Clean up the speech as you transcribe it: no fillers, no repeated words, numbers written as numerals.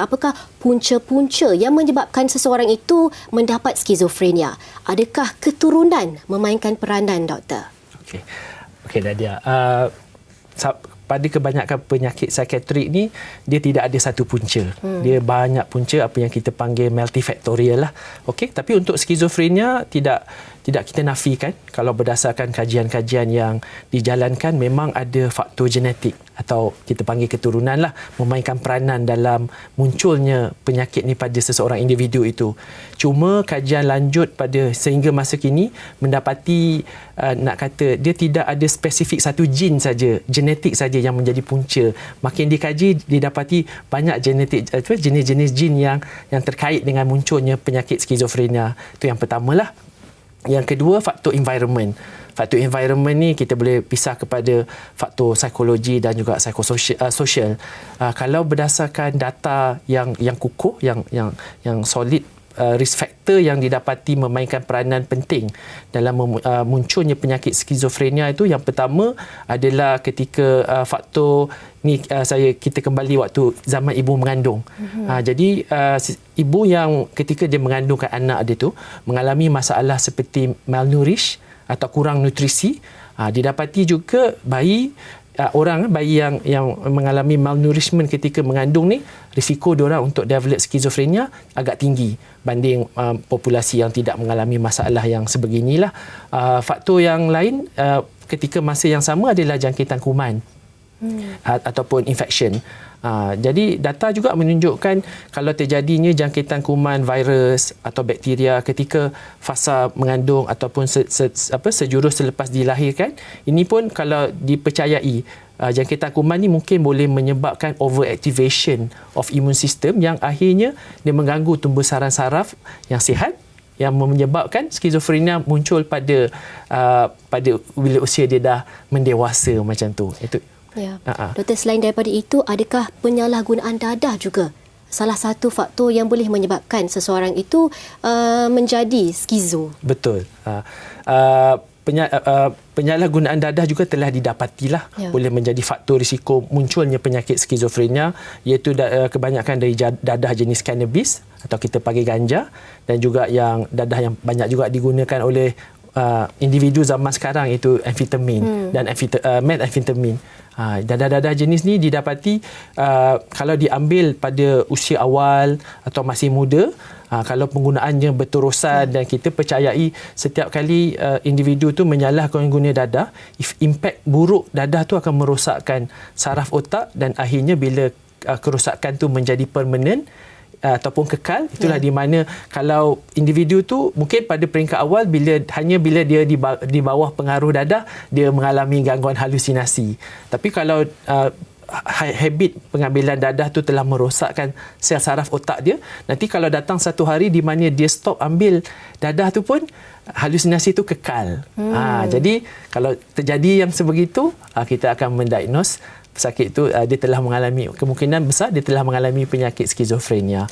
Apakah punca-punca yang menyebabkan seseorang itu mendapat skizofrenia? Adakah keturunan memainkan peranan, doktor? Okey Nadia. Pada kebanyakan penyakit psikiatrik ni, dia tidak ada satu punca. Dia banyak punca, apa yang kita panggil multifaktorial lah. Okey, tapi untuk skizofrenia tidak kita nafikan. Kalau berdasarkan kajian-kajian yang dijalankan, memang ada faktor genetik atau kita panggil keturunan lah memainkan peranan dalam munculnya penyakit ni pada seseorang individu itu. Cuma kajian lanjut sehingga masa kini mendapati nak kata dia tidak ada spesifik satu jin saja, genetik saja yang menjadi punca. Makin dikaji, didapati banyak genetik jenis-jenis jin yang terkait dengan munculnya penyakit skizofrenia. Itu yang pertamalah. Yang kedua, faktor environment. Faktor environment ni kita boleh pisah kepada faktor psikologi dan juga psikososial. Kalau berdasarkan data yang kukuh, yang solid, risk factor yang didapati memainkan peranan penting dalam munculnya penyakit skizofrenia itu, yang pertama adalah ketika faktor ni kita kembali waktu zaman ibu mengandung. Jadi ibu yang ketika dia mengandungkan anak dia tu mengalami masalah seperti malnourish atau kurang nutrisi, didapati juga bayi yang mengalami malnourishment ketika mengandung ni, risiko diorang untuk develop skizofrenia agak tinggi banding populasi yang tidak mengalami masalah yang sebeginilah. Faktor yang lain ketika masa yang sama adalah jangkitan kuman ataupun infection. Jadi data juga menunjukkan kalau terjadinya jangkitan kuman, virus atau bakteria ketika fasa mengandung ataupun sejurus selepas dilahirkan, ini pun kalau dipercayai jangkitan kuman ni mungkin boleh menyebabkan overactivation of immune system yang akhirnya dia mengganggu tumbuh saraf yang sihat, yang menyebabkan skizofrenia muncul pada bila usia dia dah mendewasa macam tu. Itu. Ya. Doktor, selain daripada itu, adakah penyalahgunaan dadah juga salah satu faktor yang boleh menyebabkan seseorang itu menjadi skizo? Betul. Penyalahgunaan dadah juga telah didapatilah boleh menjadi faktor risiko munculnya penyakit skizofrenia, iaitu kebanyakan dari dadah jenis cannabis atau kita panggil ganja, dan juga yang dadah yang banyak juga digunakan oleh individu zaman sekarang, itu amfetamin dan methamphetamine. Dadah-dadah jenis ni didapati kalau diambil pada usia awal atau masih muda, kalau penggunaannya berterusan dan kita percayai setiap kali individu tu menyalahkan guna dadah, impak buruk dadah tu akan merosakkan saraf otak, dan akhirnya bila kerosakan tu menjadi permanent ataupun kekal, itulah di mana kalau individu tu mungkin pada peringkat awal bila dia di bawah pengaruh dadah, dia mengalami gangguan halusinasi. Tapi kalau habit pengambilan dadah tu telah merosakkan sel saraf otak dia, nanti kalau datang satu hari di mana dia stop ambil dadah tu pun halusinasi tu kekal. Jadi kalau terjadi yang sebegitu, kita akan mendiagnose pesakit itu dia telah mengalami, kemungkinan besar dia telah mengalami penyakit skizofrenia.